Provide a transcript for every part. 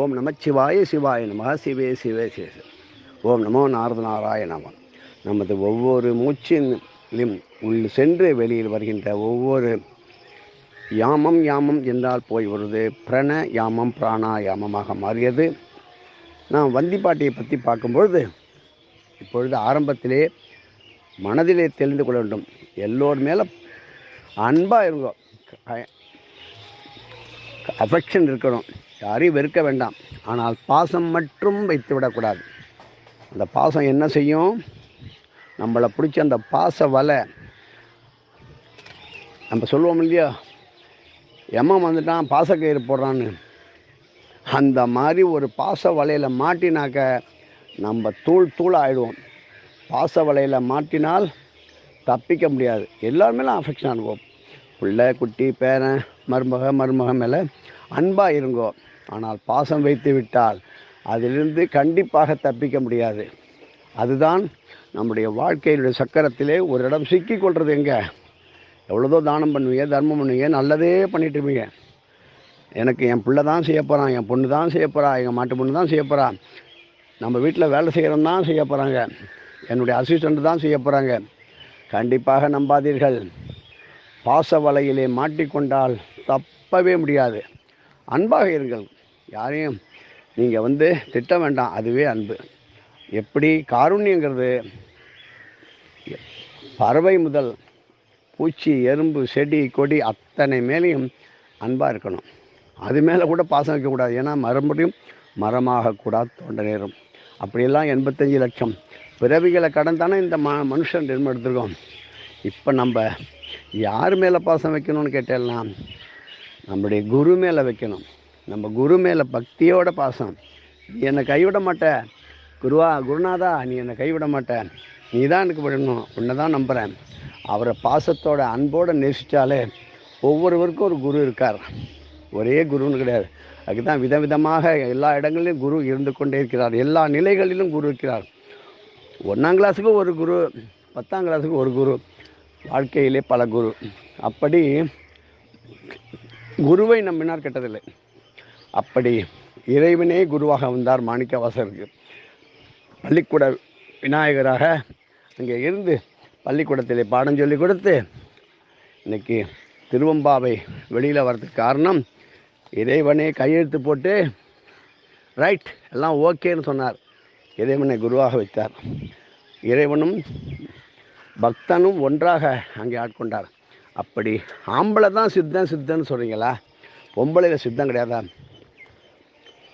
ஓம் நமச்சிவாய சிவாய நம சிவே சிவே சேச. ஓம் நமோ நாரதநாராய நம. நமது ஒவ்வொரு மூச்சிலும் உள் சென்று வெளியில் வருகின்ற ஒவ்வொரு யாமம் யாமம் என்றால் போய் வருது பிரண யாமம் பிராணாயாமமாக மாறியது. நாம் வந்திப்பாட்டியை பற்றி பார்க்கும்பொழுது இப்பொழுது ஆரம்பத்திலே மனதிலே தெரிந்து கொள்ள வேண்டும். எல்லோர் மேலே அன்பாக இருக்கும், அஃபெக்ஷன் இருக்கணும், யாரையும் வெறுக்க வேண்டாம். ஆனால் பாசம் மட்டும் வைத்து விடக்கூடாது. அந்த பாசம் என்ன செய்யும்? நம்மளை பிடிச்ச அந்த பாச வலை, நம்ம சொல்லுவோம் இல்லையா, எம்மன் வந்துட்டான் பாசக்கயிறு போடுறான்னு, அந்த மாதிரி ஒரு பாச வலையில் மாட்டினாக்க நம்ம தூள் தூள் ஆகிடுவோம். பாச வலையில் மாட்டினால் தப்பிக்க முடியாது. எல்லாருமேலாம் அஃபெக்ஷன் அனுபவம். பிள்ளை குட்டி பேரன் மருமக மேலே அன்பாக இருங்கோ. ஆனால் பாசம் வைத்து விட்டால் அதிலிருந்து கண்டிப்பாக தப்பிக்க முடியாது. அதுதான் நம்முடைய வாழ்க்கையினுடைய சக்கரத்திலே ஒரு இடம் சிக்கி கொள்வது. எங்கே எவ்வளோதோ தானம் பண்ணுவீங்க, தர்மம் பண்ணுவீங்க, நல்லதே பண்ணிட்டு இருப்பீங்க. எனக்கு என் பிள்ளை தான் செய்ய போகிறான், என் பொண்ணு தான் செய்ய போகிறா, எங்கள் மாட்டு பொண்ணு தான் செய்ய போகிறா, நம்ம வீட்டில் வேலை செய்கிறோம் தான் செய்ய போகிறாங்க, என்னுடைய அசிஸ்டண்ட் தான் செய்ய போகிறாங்க. கண்டிப்பாக நம்பாதீர்கள். பாச வலையிலே மாட்டிக்கொண்டால் தப்பவே முடியாது. அன்பாக இருங்கள். யாரையும் நீங்கள் திட்ட வேண்டாம். அதுவே அன்பு. எப்படி காருண்யங்கிறது பறவை முதல் பூச்சி எறும்பு செடி கொடி அத்தனை மேலேயும் அன்பாக இருக்கணும். அது மேலே கூட பாசம் வைக்கக்கூடாது. ஏன்னா மறுபடியும் மரமாகக்கூடாது, தோண்ட நேரம். அப்படியெல்லாம் 85 லட்சம் பிறவிகளை கடந்தானே இந்த மனுஷன் ஜென்மம் எடுத்துருக்கோம். இப்போ நம்ம யார் மேலே பாசம் வைக்கணும்னு கேட்டேன்னா நம்முடைய குரு மேலே வைக்கணும். நம்ம குரு மேலே பக்தியோட பாசம். நீ என்னை கைவிட மாட்ட குருநாதா, நீ என்னை கைவிட மாட்ட, நீ தான் எனக்கு விடணும், உன்னை தான் நம்புகிறேன். அவரை பாசத்தோட அன்போடு நேசித்தாலே ஒவ்வொருவருக்கும் ஒரு குரு இருக்கார். ஒரே குருன்னு கிடையாது. அதுக்கு தான் விதவிதமாக எல்லா இடங்களிலும் குரு இருந்து கொண்டே இருக்கிறார். எல்லா நிலைகளிலும் குரு இருக்கிறார். 1ஆம் கிளாஸுக்கு ஒரு குரு, 10ஆம் கிளாஸுக்கு ஒரு குரு, வாழ்க்கையிலே பல குரு. அப்படி குருவை நம்பினார் கெட்டதில்லை. அப்படி இறைவனே குருவாக வந்தார் மாணிக்கவாசகருக்கு. பள்ளிக்கூட விநாயகராக அங்கே இருந்து பள்ளிக்கூடத்திலே பாடம் சொல்லி கொடுத்து இன்றைக்கி திருவம்பாவை வெளியில் வர்றதுக்கு காரணம் இறைவனே கையெழுத்து போட்டு ரைட் எல்லாம் ஓகேன்னு சொன்னார். இறைவனை குருவாக வைத்தார். இறைவனும் பக்தனும் ஒன்றாக அங்கே ஆட்கொண்டார். அப்படி ஆம்பளை தான் சித்தன்னு சொல்கிறீங்களா? பொம்பளையில் சித்தம் கிடையாதா?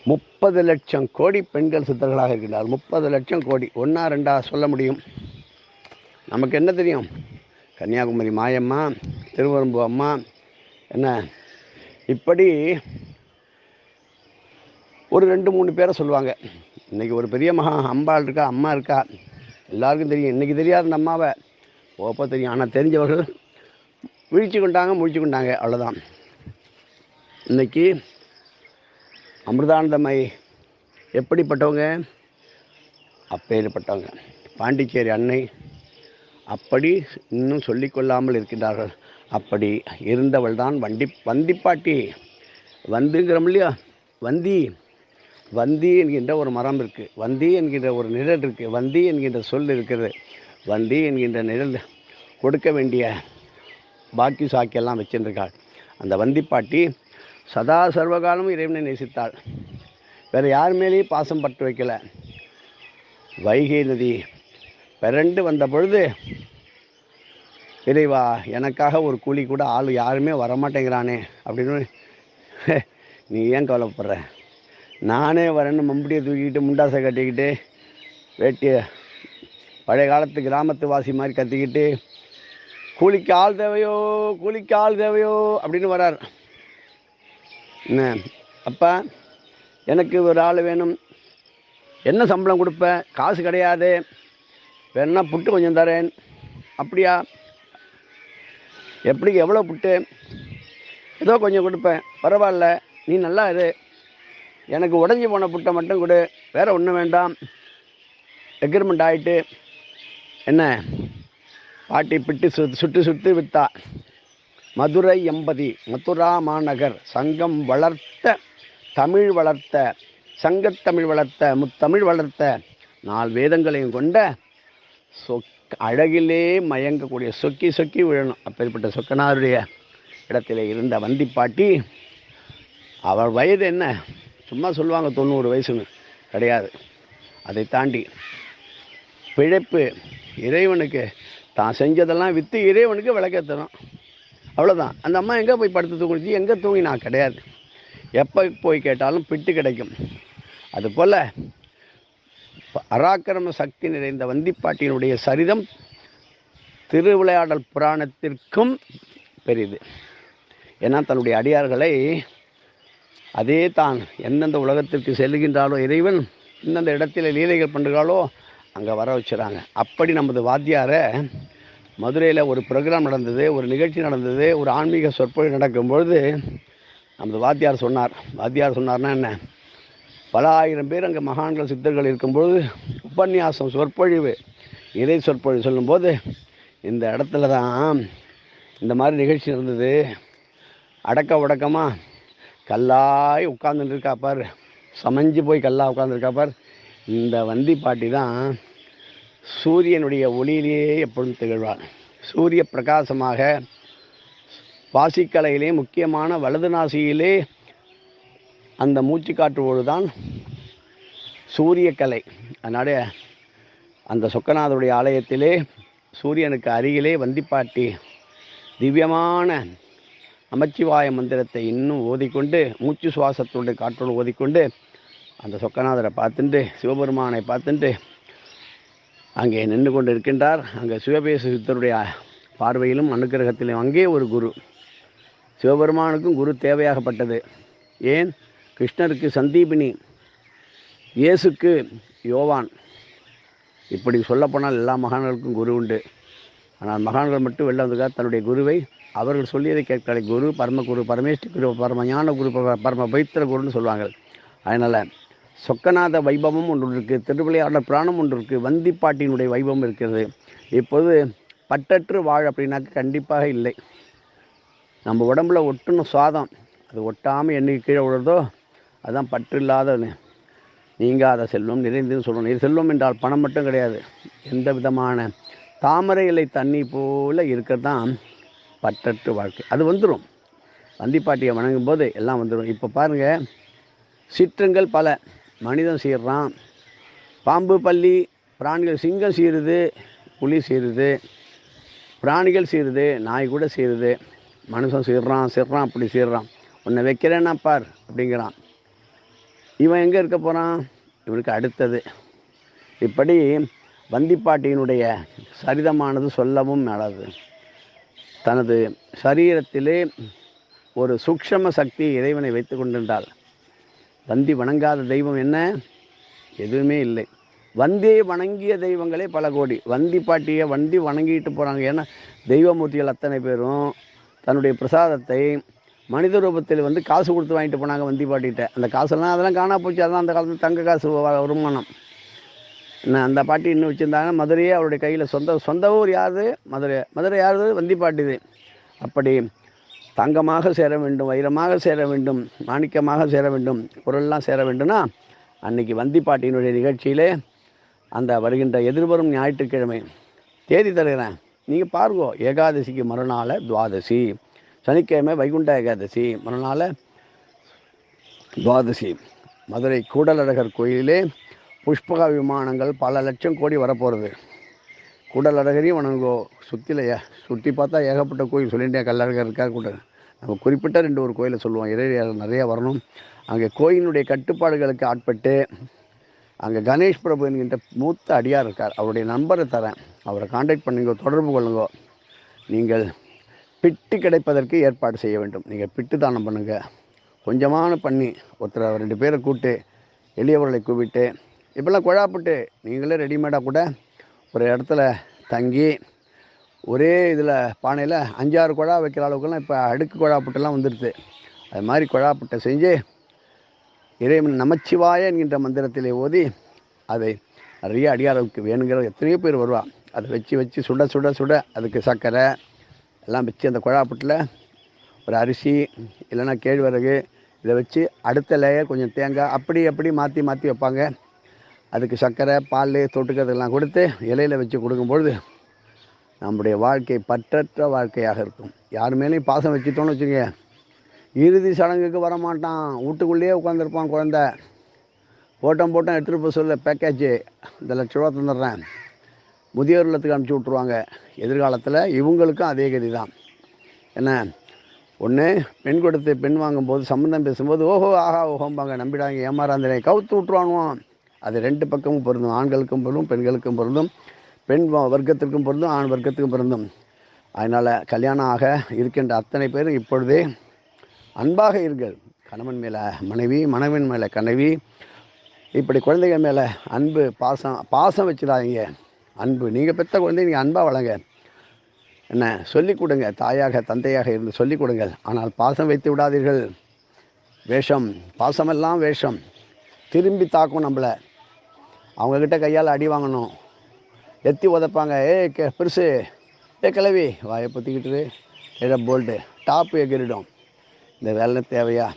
30 லட்சம் கோடி பெண்கள் சித்தர்களாக இருக்கிறார். 30 லட்சம் கோடி. 1ஆ 2ஆ சொல்ல முடியும்? நமக்கு என்ன தெரியும்? கன்னியாகுமரி மாயம்மா, திருவரம்பு அம்மா, என்ன இப்படி ஒரு 2-3 பேரை சொல்லுவாங்க. இன்றைக்கி ஒரு பெரிய மகா அம்பாள் இருக்கா, அம்மா இருக்கா, எல்லாருக்கும் தெரியும். இன்றைக்கி தெரியாத அந்த அம்மாவை ஓப்போ தெரியும். ஆனால் தெரிஞ்சவர்கள் முழிச்சு கொண்டாங்க, அவ்வளோதான். இன்றைக்கி அமிர்தானந்தமை எப்படிப்பட்டவங்க? அப்பேற்பட்டவங்க. பாண்டிச்சேரி அன்னை அப்படி இன்னும் சொல்லிக்கொள்ளாமல் இருக்கின்றார்கள். அப்படி இருந்தவள் தான் வந்திப்பாட்டி. வந்துங்கிறோம் இல்லையா? வந்தி என்கின்ற ஒரு மரம் இருக்குது, வந்தி என்கின்ற ஒரு நிழல் இருக்குது, வந்தி என்கின்ற சொல் இருக்கிறது. வந்தி என்கின்ற நிழல் கொடுக்க வேண்டிய பாக்கி சாக்கியெல்லாம் வச்சுருக்காள். அந்த வந்திப்பாட்டி சதா சர்வகாலமும் இறைவனை நேசித்தாள். வேறு யார் மேலேயும் பாசம் பட்டு வைக்கலை. வைகை நதி பிறண்டு வந்த பொழுது, இறைவா எனக்காக ஒரு கூலி கூட ஆள் யாருமே வரமாட்டேங்கிறானே அப்படின்னு, நீ ஏன் கவலைப்படுற, நானே வரேன்னு மம்படியை தூக்கிக்கிட்டு முண்டாசை கட்டிக்கிட்டு வேட்டிய பழைய காலத்து கிராமத்து வாசி மாதிரி கத்திக்கிட்டு கூலிக்கு ஆள் தேவையோ அப்படின்னு வரார். என்ன அப்பா, எனக்கு ஒரு ஆள் வேணும், என்ன சம்பளம் கொடுப்பேன், காசு கிடையாது, வேணுன்னா புட்டு கொஞ்சம் தரேன். அப்படியா, எப்படி எவ்வளோ புட்டு? ஏதோ கொஞ்சம் கொடுப்பேன், பரவாயில்ல, நீ நல்லா இரு, எனக்கு உடஞ்சி போன புட்டை மட்டும் கொடு, வேறு ஒன்றும் வேண்டாம். எக்ரிமெண்ட் ஆகிட்டு என்ன பாட்டி பிட்டு சுட்டு வித்தா. மதுரை எம்பதி, மதுரா மாநகர் சங்கம் வளர்த்த தமிழ் வளர்த்த, சங்கத்தமிழ் வளர்த்த, முத்தமிழ் வளர்த்த 4 வேதங்களையும் கொண்ட அழகிலே மயங்கக்கூடிய சொக்கி சொக்கி விழணும். அப்பேற்பட்ட சொக்கனாருடைய இடத்திலே இருந்த வந்திப்பாட்டி, அவர் வயது என்ன, சும்மா சொல்லுவாங்க 90 வயசுன்னு, கிடையாது. அதை தாண்டி பிழைப்பு, இறைவனுக்கு தான் செஞ்சதெல்லாம் விற்று இறைவனுக்கு விளக்கேற்றணும், அவ்வளோதான். அந்த அம்மா எங்கே போய் படுத்து தூங்குச்சு, எங்கே தூங்கினா, கிடையாது. எப்போ போய் கேட்டாலும் பிட்டு கிடைக்கும். அதுபோல் பராக்கிரம சக்தி நிறைந்த வந்திப்பாட்டியினுடைய சரிதம் திருவிளையாடல் புராணத்திற்கும் பெரிது. ஏன்னா தன்னுடைய அடியார்களை அதே தான் எந்தெந்த உலகத்திற்கு செல்கின்றாலோ இறைவன், எந்தெந்த இடத்துல லீலைகள் பண்ணுறாலோ அங்கே வர வச்சுறாங்க. அப்படி நமது வாத்தியாரை மதுரையில் ஒரு ப்ரோக்ராம் நடந்தது, ஒரு நிகழ்ச்சி நடந்தது, ஒரு ஆன்மீக சொற்பொழிவு நடக்கும்பொழுது நமது வாத்தியார் சொன்னார்னா என்ன, பல ஆயிரம் பேர் அங்கே மகான்கள் சித்தர்கள் இருக்கும்பொழுது உபன்யாசம் சொற்பொழிவு, இறை சொற்பொழிவு சொல்லும்போது, இந்த இடத்துல தான் இந்த மாதிரி நிகழ்ச்சி இருந்தது, அடக்க உடக்கமாக கல்லாய் உட்கார்ந்துருக்கா பார், சமைஞ்சு போய் கல்லாக உட்காந்துருக்கா பார், இந்த வந்திப்பாட்டி தான் சூரியனுடைய ஒளியிலேயே எப்பொழுதும் திகழ்வார். சூரிய பிரகாசமாக வாசிக்கலையிலே முக்கியமான வலது நாசியிலே அந்த மூச்சு காற்றுவோடு தான் சூரியக்கலை. அதனால அந்த சொக்கநாதருடைய ஆலயத்திலே சூரியனுக்கு அருகிலே வந்திப்பாட்டி திவ்யமான நமச்சிவாய மந்திரத்தை இன்னும் ஓதிக்கொண்டு, மூச்சு சுவாசத்தோடு காற்றோடு ஓதிக்கொண்டு அந்த சொக்கநாதரை பார்த்துட்டு, சிவபெருமானை பார்த்துட்டு அங்கே நின்று கொண்டு இருக்கின்றார். அங்கே சிவபேச சித்தருடைய பார்வையிலும் அனுக்கிரகத்திலும் அங்கே ஒரு குரு, சிவபெருமானுக்கும் குரு தேவையாகப்பட்டது. ஏன், கிருஷ்ணருக்கு சந்தீபினி, இயேசுக்கு யோவான், இப்படி சொல்லப்போனால் எல்லா மகான்களுக்கும் குரு உண்டு. ஆனால் மகான்கள் மட்டும் வெளில வந்திருக்கார் தன்னுடைய குருவை அவர்கள் சொல்லியதை கேட்கலை. குரு, பரமகுரு, பரமேஷ்டி குரு, பரமஞான குரு, பரம பைத்திர குருன்னு சொல்லுவாங்க. அதனால் சொக்கநாத வைபவம் ஒன்று இருக்குது, திருவிளையாடல் புராணம் ஒன்று இருக்குது, வந்திப்பாட்டியினுடைய வைபவம் இருக்கிறது. இப்போது பட்டற்று வாழ் அப்படின்னாக்க கண்டிப்பாக இல்லை. நம்ம உடம்புல ஒட்டணும் சுவாதம், அது ஒட்டாமல் என்னைக்கு கீழே விழுறதோ அதுதான் பற்று இல்லாத நீங்காத செல்வம் நிறைந்துன்னு சொல்லணும். இது செல்வம் என்றால் பணம் மட்டும் கிடையாது, எந்த விதமான தாமரை இலை தண்ணி போல் இருக்கிறது தான் பற்றற்று வாழ்க்கை. அது வந்துடும், வந்திப்பாட்டியை வணங்கும் போது எல்லாம் வந்துடும். இப்போ பாருங்கள், சிற்றங்கள் பல, மனிதன் சீர்றான், பாம்பு பல்லி பிராணிகள், சிங்கம் சீருது, புலி சீருது, பிராணிகள் சீருது, நாய் கூட சீருது, மனுஷன் சீர்றான் அப்படி சீர்றான். உன்னை வைக்கிறேன்னா பார் அப்படிங்கிறான். இவன் எங்கே இருக்க போகிறான், இவனுக்கு அடுத்தது. இப்படி வந்திப்பாட்டியினுடைய சரிதமானது சொல்லவும் மேலாது. தனது சரீரத்திலே ஒரு சூக்ஷ்ம சக்தி இறைவனை வைத்து கொண்டிருந்தால், வந்தி வணங்காத தெய்வம் என்ன, எதுவுமே இல்லை. வந்தியை வணங்கிய தெய்வங்களே பல கோடி. வந்திப்பாட்டியை வணங்கிட்டு போகிறாங்க. ஏன்னா தெய்வமூர்த்திகள் அத்தனை பேரும் தன்னுடைய பிரசாதத்தை மனித ரூபத்தில் காசு கொடுத்து வாங்கிட்டு போனாங்க வந்திப்பாட்டிகிட்ட. அந்த காசெல்லாம் அதெல்லாம் காணா போச்சு. அதான் அந்த காலத்தில் தங்க காசு வருமானம். அந்த பாட்டி இன்னும் வச்சுருந்தாங்க. மதுரையே அவருடைய கையில் சொந்த ஊர் யாது, மதுரை யாது, வந்திப்பாட்டிது. அப்படி தங்கமாக சேர வேண்டும், வைரமாக சேர வேண்டும், மாணிக்கமாக சேர வேண்டும், பொருளெல்லாம் சேர வேண்டும்னா அன்றைக்கி வந்திப்பாட்டியினுடைய நிகழ்ச்சியிலே அந்த வருகின்ற எதிர்வரும் ஞாயிற்றுக்கிழமை தேதி தருகிறேன், நீங்கள் பாருங்கோ. ஏகாதசிக்கு மறுநாள் துவாதசி, சனிக்கிழமை வைகுண்ட ஏகாதசி, மறுநாள் துவாதசி. மதுரை கூடலழகர் கோயிலே புஷ்பக விமானங்கள் பல லட்சம் கோடி வரப்போகிறது. கூடலழகரையும் வணங்கோ. சுற்றி பார்த்தா ஏகப்பட்ட கோயில் சொல்லிகிட்டே, கல்லழகர் இருக்கார் கூட. நம்ம குறிப்பிட்ட 2 கோயிலை சொல்லுவோம். நிறையா வரணும். அங்கே கோயிலுடைய கட்டுப்பாடுகளுக்கு ஆட்பட்டு அங்கே கணேஷ் பிரபு என்கின்ற மூத்த அடியார் இருக்கார். அவருடைய நம்பரை தரேன், அவரை கான்டாக்ட் பண்ணுங்க, தொடர்பு கொள்ளுங்க. நீங்கள் பிட்டு கிடைப்பதற்கு ஏற்பாடு செய்ய வேண்டும். நீங்கள் பிட்டு தானம் பண்ணுங்கள், கொஞ்சமான பண்ணி ஒருத்தர் 2 பேரை கூப்பிட்டு, எளியவர்களை கூப்பிட்டு, இப்போல்லாம் குழாப்புட்டு நீங்களே ரெடிமேடாக கூட ஒரு இடத்துல தங்கி ஒரே இதில் பானையில் 5-6 குழா வைக்கிற அளவுக்குலாம் இப்போ அடுக்கு குழாப்புட்டெல்லாம் வந்துடுது. அது மாதிரி குழாப்புட்டை செஞ்சு இறைவன் நமச்சிவாய என்கின்ற மந்திரத்திலே ஓதி அதை நிறைய அடியாருக்கு வேணுங்கிற எத்தனையோ பேர் வருவா. அதை வச்சு சுட சுட சுட அதுக்கு சர்க்கரை எல்லாம் வச்சு அந்த குழாப்புட்டில் ஒரு அரிசி இல்லைன்னா கேழ்வரகு இதை வச்சு அடுத்த லேயர் கொஞ்சம் தேங்காய் அப்படி மாற்றி வைப்பாங்க. அதுக்கு சர்க்கரை பால் தொட்டுக்கிறதுலாம் கொடுத்து இலையில் வச்சு கொடுக்கும்பொழுது நம்முடைய வாழ்க்கை பற்றற்ற வாழ்க்கையாக இருக்கும். யார் மேலேயும் பாசம் வச்சுட்டோன்னு வச்சுங்க, இறுதி சடங்குக்கு வரமாட்டான், வீட்டுக்குள்ளேயே உட்காந்துருப்பான். குழந்த போட்டோம் எடுத்துகிட்டு போய் சொல்ல பேக்கேஜ் இந்த ₹1,00,000 தந்துடுறேன், முதியோர் இல்லத்துக்கு அனுப்பிச்சி விட்ருவாங்க. எதிர்காலத்தில் இவங்களுக்கும் அதே கதி தான். என்ன ஒன்று பெண் கொடுத்து பெண் வாங்கும்போது சம்மந்தம் பேசும்போது ஓஹோ ஆஹா ஓஹோம்பாங்க, நம்பிடாங்க, ஏமாறாந்தனை கவுத்து விட்ருவானுவோம். அது 2 பக்கமும் பொருந்தும், ஆண்களுக்கும் பொருந்தும் பெண்களுக்கும் பொருந்தும், பெண் வர்க்கத்திற்கும் பொருந்தும் ஆண் வர்க்கத்துக்கும் பொருந்தும். அதனால் கல்யாணம் ஆக இருக்கின்ற அத்தனை பேரும் இப்பொழுதே அன்பாக இருங்கள். கணவன் மேலே மனைவி, மனைவன் மேலே கணவி, இப்படி குழந்தைகள் மேலே அன்பு பாசம் வச்சிடாதீங்க. அன்பு நீங்கள் பெற்ற குழந்தை நீங்கள் அன்பாக வளங்க. என்ன சொல்லிக் கொடுங்க, தாயாக தந்தையாக இருந்து சொல்லிக் கொடுங்கள். ஆனால் பாசம் வைத்து விடாதீர்கள். வேஷம், பாசமெல்லாம் வேஷம், திரும்பி தாக்கும் நம்மளை. அவங்கக்கிட்ட கையால் அடி வாங்கணும், எத்தி உதப்பாங்க. பெருசு, கிளவி வாயை பொத்திக்கிட்டு கீழே போல்ட்டு டாப்பு எகிரிடும். இந்த வேலை தேவையா?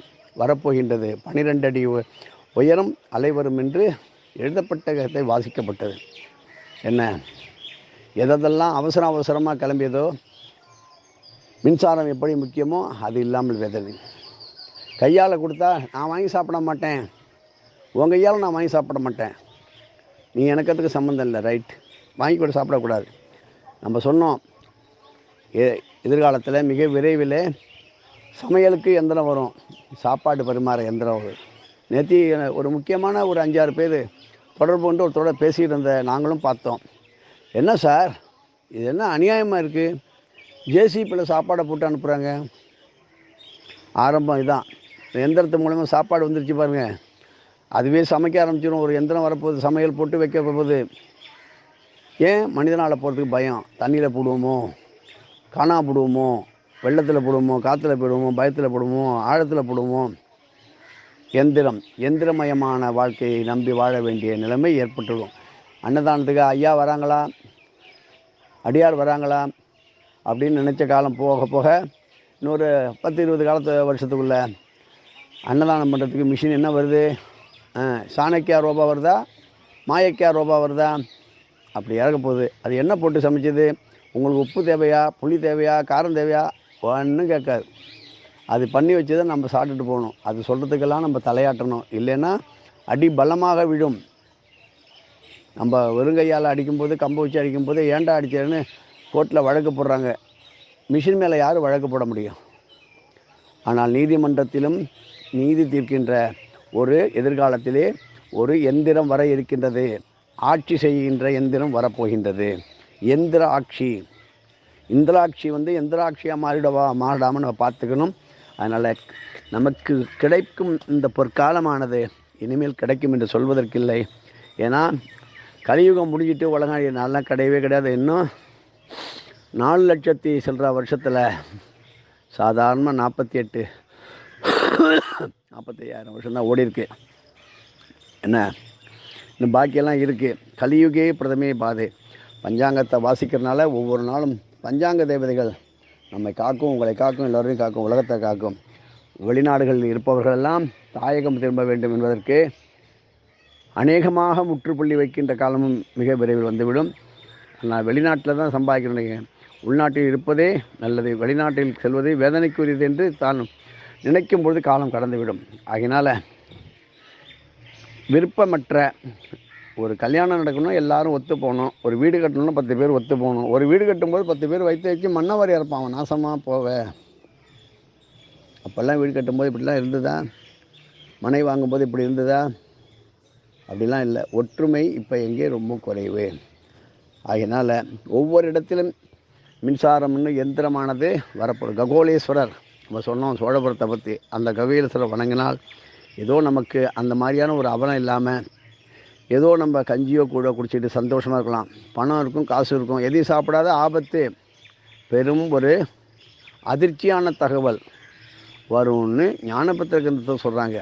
வரப்போகின்றது 12 அடி உயரம் அலைவரும் என்று எழுதப்பட்ட கருத்தை வாசிக்கப்பட்டது. என்ன எதெல்லாம் அவசரமாக கிளம்பியதோ, மின்சாரம் எப்படி முக்கியமோ அது இல்லாமல் வேதனை. கையால் கொடுத்தா நான் வாங்கி சாப்பிட மாட்டேன், உங்கள் கையால் நான் வாங்கி சாப்பிட மாட்டேன், நீ எனக்கிறதுக்கு சம்மந்தம் இல்லை, ரைட், வாங்கி கூட சாப்பிடக்கூடாது. நம்ம சொன்னோம் எதிர்காலத்தில் மிக விரைவில் சமையலுக்கு எந்திரம் வரும், சாப்பாடு பரிமாற எந்திரம் வரும். நேற்று ஒரு முக்கியமான ஒரு 5-6 பேர் தொடர்பு கொண்டு ஒருத்தரோட பேசிகிட்டு இருந்த நாங்களும் பார்த்தோம். என்ன சார் இது என்ன அநியாயமாக இருக்குது, ஜேசிபியில் சாப்பாடை போட்டு அனுப்புகிறாங்க. ஆரம்பம் இதுதான். எந்திரத்து மூலமாக சாப்பாடு வந்துருச்சு பாருங்கள், அதுவே சமைக்க ஆரம்பிச்சிடும். ஒரு எந்திரம் வரப்போகுது, சமையல் போட்டு வைக்க போகுது. ஏன் மனிதனால் போகிறதுக்கு பயம்? தண்ணியில் போடுவோமோ, காணா போடுவோமோ, வெள்ளத்தில் போடுவோமோ, காற்றுல போடுவோமோ, பயத்தில் போடுவோமோ, ஆழத்தில் போடுவோமோ. எந்திரமயமான வாழ்க்கையை நம்பி வாழ வேண்டிய நிலைமை ஏற்பட்டுடும். அன்னதானத்துக்கு ஐயா வராங்களா, அடியார் வராங்களா அப்படின்னு நினச்ச காலம் போக போக இன்னொரு 10-20 வருஷத்துக்குள்ளே அன்னதானம் பண்ணுறதுக்கு மிஷின் என்ன வருது? சாணக்கியா ரோபா வருதா, மாயக்கியா ரோபா வருதா? அப்படி இறக்க போகுது. அது என்ன போட்டு சமைச்சது? உங்களுக்கு உப்பு தேவையா, புளி தேவையா, காரம் தேவையா, ஒன்றும் கேட்காது. அது பண்ணி வச்சதை நம்ம சாப்பிட்டுட்டு போகணும். அது சொல்கிறதுக்கெல்லாம் நம்ம தலையாட்டணும், இல்லைன்னா அடி பலமாக விழும். நம்ம வெறுங்கையால் அடிக்கும்போது, கம்பை வச்சு அடிக்கும்போது ஏன்டா அடிச்சேன்னு கோர்ட்டில் வழக்கு போடுறாங்க. மிஷின் மேலே யார் வழக்கு போட முடியும்? ஆனால் நீதிமன்றத்திலும் நீதி தீர்க்கின்ற ஒரு எதிர்காலத்திலே ஒரு எந்திரம் வர இருக்கின்றது. ஆட்சி செய்கின்ற எந்திரம் வரப்போகின்றது. எந்திர ஆட்சி, இந்திராட்சி எந்திராட்சியாக மாறிடாமல் நம்ம பார்த்துக்கணும். அதனால் நமக்கு கிடைக்கும் இந்த பொற்காலமானது இனிமேல் கிடைக்கும் என்று சொல்வதற்கில்லை. ஏன்னா கலியுகம் முடிஞ்சிட்டு உலகம் நல்லா கிடையவே கிடையாது. இன்னும் 4 லட்சத்தி சில்லற வருஷத்தில் சாதாரணமாக 45,000 வருஷம்தான் ஓடி இருக்கு. என்ன இன்னும் பாக்கியெல்லாம் இருக்குது. கலியுகே பிரதமே பாதை. பஞ்சாங்கத்தை வாசிக்கிறதுனால ஒவ்வொரு நாளும் பஞ்சாங்க தேவதைகள் நம்மை காக்கும், உங்களை காக்கும், எல்லோரையும் காக்கும், உலகத்தை காக்கும். வெளிநாடுகளில் இருப்பவர்களெல்லாம் தாயகம் திரும்ப வேண்டும் என்பதற்கு அநேகமாக முற்றுப்புள்ளி வைக்கின்ற காலமும் மிக விரைவில் வந்துவிடும். ஆனால் வெளிநாட்டில் தான் சம்பாதிக்கணும். உள்நாட்டில் இருப்பதே நல்லது, வெளிநாட்டில் செல்வது வேதனைக்குரியது என்று தான் நினைக்கும் பொழுது காலம் கடந்துவிடும். ஆகையினால் விருப்பமற்ற ஒரு கல்யாணம் நடக்கணும், எல்லாரும் ஒத்து போகணும். ஒரு வீடு கட்டணும்னா 10 பேர் ஒத்து போகணும். ஒரு வீடு கட்டும்போது 10 பேர் வைத்து வச்சு மண்ணவாரி இறப்பான், அவன் நாசமாக போவே. அப்போல்லாம் வீடு கட்டும்போது இப்படிலாம் இருந்ததா? மனை வாங்கும்போது இப்படி இருந்ததா? அப்படிலாம் இல்லை. ஒற்றுமை இப்போ எங்கே ரொம்ப குறைவு. ஆகையினால் ஒவ்வொரு இடத்திலும் மின்சாரம்னு எந்திரமானது வரப்படும். ககோலேஸ்வரர் நம்ம சொன்னோம் சோழபுரத்தை பற்றி. அந்த ககோலேஸ்வரர் வணங்கினால் ஏதோ நமக்கு அந்த மாதிரியான ஒரு அவலம் இல்லாமல் ஏதோ நம்ம கஞ்சியோ கூட குடிச்சிட்டு சந்தோஷமாக இருக்கலாம். பணம் இருக்கும், காசு இருக்கும், எதையும் சாப்பிடாத ஆபத்து. பெரும் ஒரு அதிர்ச்சியான தகவல் வரும்னு ஞானபத்திர கிரந்தத்தை சொல்கிறாங்க.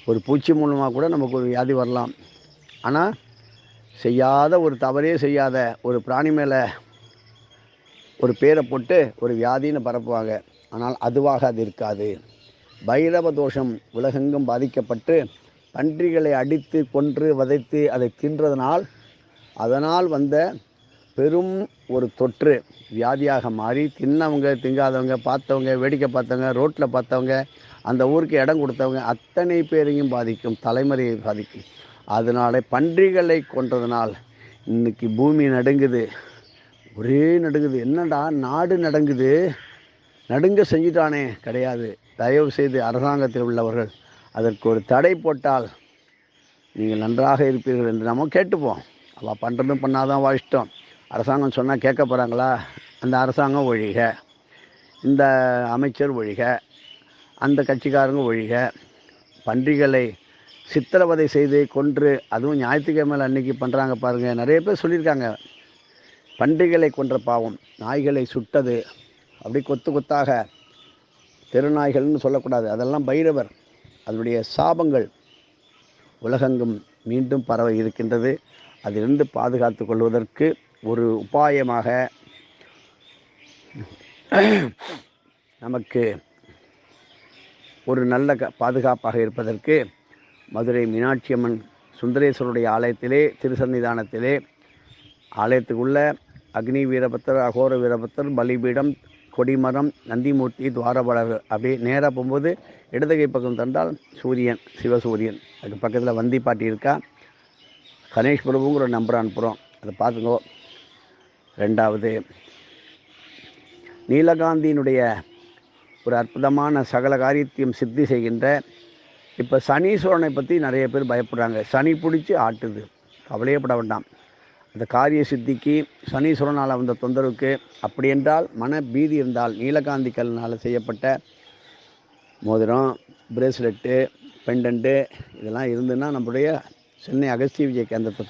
ஒரு பூச்சி மூலமாக கூட நமக்கு ஒரு வியாதி வரலாம். ஆனால் செய்யாத ஒரு தவறே செய்யாத ஒரு பிராணி மேலே ஒரு பேரை போட்டு ஒரு வியாதின்னு பரப்புவாங்க. ஆனால் அதுவாக அது இருக்காது. பைரவ தோஷம் உலகெங்கும் பாதிக்கப்பட்டு பன்றிகளை அடித்து கொன்று வதைத்து அதை தின்றதனால் அதனால் வந்த பெரும் ஒரு தொற்று வியாதியாக மாறி தின்னவங்க திங்காதவங்க பார்த்தவங்க வேடிக்கை பார்த்தவங்க ரோட்டில் பார்த்தவங்க அந்த ஊருக்கு இடம் கொடுத்தவங்க அத்தனை பேரையும் பாதிக்கும், தலைமுறையை பாதிக்கும். அதனால் பன்றிகளை கொன்றதுனால் இன்றைக்கி பூமி நடுங்குது, ஒரே நடுங்குது. என்னடா நாடு நடுங்குது, நடுங்க செஞ்சிட்டானே? கிடையாது. தயவு செய்து அரசாங்கத்தில் உள்ளவர்கள் அதற்கு ஒரு தடை போட்டால் நீங்கள் நன்றாக இருப்பீர்கள் என்று நம்ம கேட்டுப்போம். அவள் பண்ணுறதும் பண்ணாதான் இஷ்டம். அரசாங்கம் சொன்னால் கேட்க போகிறாங்களா? அந்த அரசாங்கம் ஒழிக, இந்த அமைச்சர் ஒழிக, அந்த கட்சிக்காரங்க ஒழிக. பன்றிகளை சித்திரவதை செய்து கொன்று, அதுவும் ஞாயிற்றுக்கிழமை அன்றைக்கி பண்ணுறாங்க பாருங்கள். நிறைய பேர் சொல்லியிருக்காங்க, பன்றிகளை கொன்ற பாவம், நாய்களை சுட்டது அப்படி கொத்து கொத்தாக. தெருநாய்கள்னு சொல்லக்கூடாது, அதெல்லாம் பைரவர், அதனுடைய சாபங்கள் உலகெங்கும் மீண்டும் பரவ இருக்கின்றது. அதிலிருந்து பாதுகாத்து கொள்வதற்கு ஒரு உபாயமாக நமக்கு ஒரு நல்ல பாதுகாப்பாக இருப்பதற்கு மதுரை மீனாட்சி அம்மன் சுந்தரேஸ்வருடைய ஆலயத்திலே, திருசன்னிதானத்திலே, ஆலயத்துக்குள்ள அக்னி வீரபத்தர், அகோர வீரபத்தர், பலிபீடம், கொடிமரம், நந்திமூர்த்தி, துவாரபாலகர். அப்படியே நேராக போகும்போது இடதுகை பக்கம் தந்தால் சூரியன், சிவசூரியன். அதுக்கு பக்கத்தில் வந்தி பாட்டி இருக்கா. கணேஷ் பிரபுங்கிற ஒரு நம்பரை அனுப்புகிறோம், அதை பார்த்துங்கோ. ரெண்டாவது, நீலகாந்தியினுடைய ஒரு அற்புதமான சகல காரியத்தையும் சித்தி செய்கின்ற, இப்போ சனீஸ்வரனை பற்றி நிறைய பேர் பயப்படுறாங்க. சனி பிடிச்சி ஆட்டுது, கவலையப்பட வேண்டாம். அந்த காரிய சித்திக்கு சனீஸ்வரனால் வந்த தொந்தரவுக்கு அப்படி என்றால் மன பீதி இருந்தால் நீலகாந்தி கல்லினால் செய்யப்பட்ட மோதிரம், பிரேஸ்லெட்டு, பெண்டன்ட்டு இதெல்லாம் இருந்துன்னா நம்முடைய சென்னை அகஸ்திய விஜய கேந்திரத்தை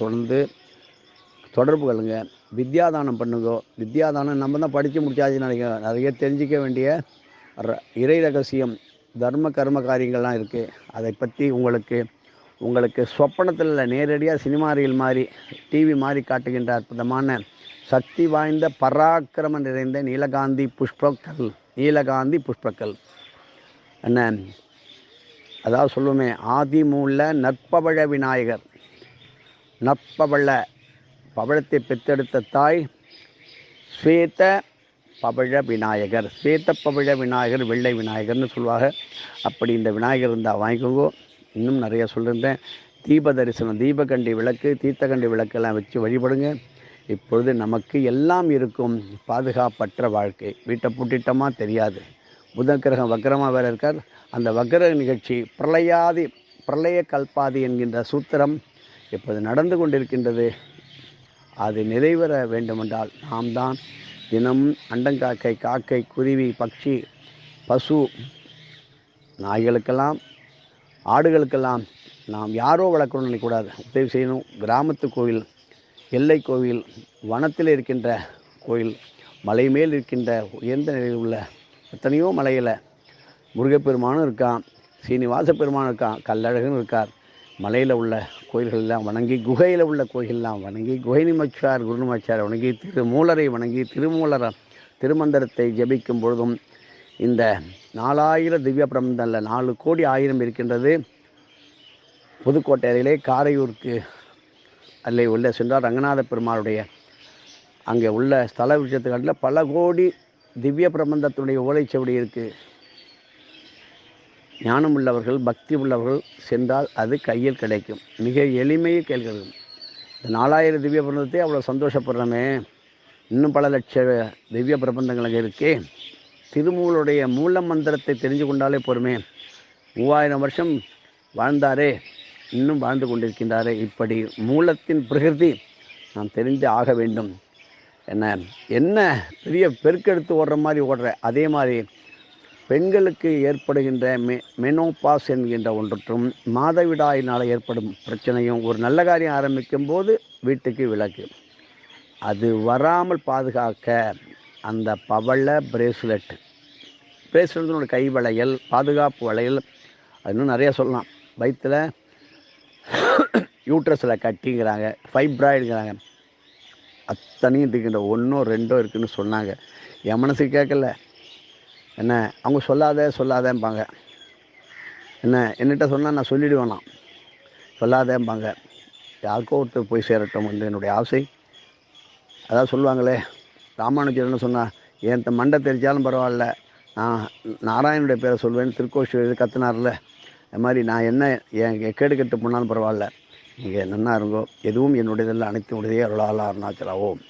தொடர்பு கொள்ளுங்க. வித்யாதானம் பண்ணுங்க. வித்யாதானம் நம்ம தான் படித்து முடிச்சாச்சு நினைக்கிறேன். நிறைய தெரிஞ்சிக்க வேண்டிய இறை ரகசியம், தர்ம கர்ம காரியங்கள்லாம் இருக்குது. அதை பற்றி உங்களுக்கு சொப்பனத்தில் நேரடியாக சினிமா ரீல் மாதிரி, டிவி மாதிரி காட்டுகின்ற அற்புதமான சக்தி வாய்ந்த பராக்கிரமம் நிறைந்த நீலகாந்தி புஷ்பக்கல் என்ன, அதாவது சொல்லுவோமே, ஆதிமூல நற்பவழ விநாயகர். பவழத்தை பெற்றெடுத்த தாய் ஸ்வேத பவழ விநாயகர். ஸ்வேத பவழ விநாயகர், வெள்ளை விநாயகர்னு சொல்லுவாங்க. அப்படி இந்த விநாயகர் இருந்தால் வாங்கிக்கோங்க. இன்னும் நிறைய சொல்லியிருந்தேன். தீப தரிசனம், தீபகண்டி விளக்கு, தீர்த்தகண்டி விளக்கெல்லாம் வச்சு வழிபடுங்க. இப்பொழுது நமக்கு எல்லாம் இருக்கும். பாதுகாப்பற்ற வாழ்க்கை. வீட்டை பூட்டிட்டோமா தெரியாது. புதன் கிரகம் வக்கரமாக வேறு இருக்கார். அந்த வக்கர நிகழ்ச்சி பிரளய கல்பாதி என்கின்ற சூத்திரம் இப்போது நடந்து கொண்டிருக்கின்றது. அது நிறைவேற வேண்டுமென்றால் நாம் தான் தினமும் அண்டங்காக்கை, காக்கை, குருவி, பட்சி, பசு, நாய்களுக்கெல்லாம், ஆடுகளுக்கெல்லாம் நாம் யாரோ வளர்க்கணும்னு நினைக்கக்கூடாது, உதவி செய்யணும். கிராமத்து கோவில், எல்லை கோவில், வனத்தில் இருக்கின்ற கோயில், மலை மேல் இருக்கின்ற உயர்ந்த நிலையில் உள்ள எத்தனையோ மலையில் முருகப்பெருமானும் இருக்கான், சீனிவாச பெருமானும் இருக்கான், கல்லழகனும் இருக்கார். மலையில் உள்ள கோயில்களெல்லாம் வணங்கி, குகையில் உள்ள கோயிலெல்லாம் வணங்கி, குகை நிமச்சார் குரு நிமச்சார் வணங்கி, திருமூலரை வணங்கி, திருமந்திரத்தை ஜபிக்கும் பொழுதும் இந்த 4000 திவ்ய பிரபந்தம் இல்லை, 4 கோடி 1000 இருக்கின்றது. புதுக்கோட்டை அருகிலே காரையூருக்கு அல்லே உள்ள சென்றார் ரங்கநாத பெருமாளுடைய அங்கே உள்ள ஸ்தல விஷயத்துக்காட்டில் பல கோடி திவ்ய பிரபந்தத்துடைய ஓலைச்சுவடி இருக்குது. ஞானம் உள்ளவர்கள், பக்தி உள்ளவர்கள் சென்றால் அது கையில் கிடைக்கும். மிக எளிமையை கேள்கிறது. இந்த 4000 திவ்ய பிரபந்தத்தை அவ்வளோ சந்தோஷப்படுறோமே, இன்னும் பல லட்ச திவ்ய பிரபந்தங்கள் அங்கே இருக்கே. திருமூலுடைய மூல மந்திரத்தை தெரிஞ்சு கொண்டாலே பொறுமே. 3000 வருஷம் வாழ்ந்தாரே, இன்னும் வாழ்ந்து கொண்டிருக்கின்றாரே. இப்படி மூலத்தின் பிரகிருதி நாம் தெரிந்து ஆக வேண்டும். என்ன பெரிய பெருக்கெடுத்து ஓடுற மாதிரி ஓடுற, அதே மாதிரி பெண்களுக்கு ஏற்படுகின்ற மெனோபாஸ் என்கின்ற ஒன்றும், மாதவிடாயினால் ஏற்படும் பிரச்சனையும், ஒரு நல்ல காரியம் ஆரம்பிக்கும் போது வீட்டுக்கு விளக்கு, அது வராமல் பாதுகாக்க அந்த பவள பிரேஸ்லெட் ஒரு கை வளையல், பாதுகாப்பு வளையல், அது இன்னும் நிறையா சொல்லலாம். வயிற்றில் யூட்ரஸில் கட்டிங்கிறாங்க, ஃபைப்ராய்டுங்கிறாங்க, அத்தனையும் இருக்கின்ற 1 2 இருக்குதுன்னு சொன்னாங்க. என் மனசு கேட்கல. அவங்க சொல்லாதேன்பாங்க. என்னிட்ட சொன்னால் நான் சொல்லிவிடுவேனா, சொல்லாதேம்பாங்க. யாருக்கோ ஒருத்தர் போய் சேரட்டும் வந்து என்னுடைய ஆசை. அதாவது சொல்லுவாங்களே, ராமானுஜர் என்ன சொன்னார், என் மண்டை தெரிஞ்சாலும் பரவாயில்ல, நான் நாராயணனுடைய பேரை சொல்வேன்னு திருக்கோஷியூர் எழுதி கத்துனார்ல, அது மாதிரி நான் என்ன என் கேடு கெட்டு போனாலும் பரவாயில்ல, நீங்கள் நன்னா இருங்கோ, எதுவும் என்னுடையதெல்லாம் அனைத்து உடையதே அருளாளா அருணாச்சலா ஓம்.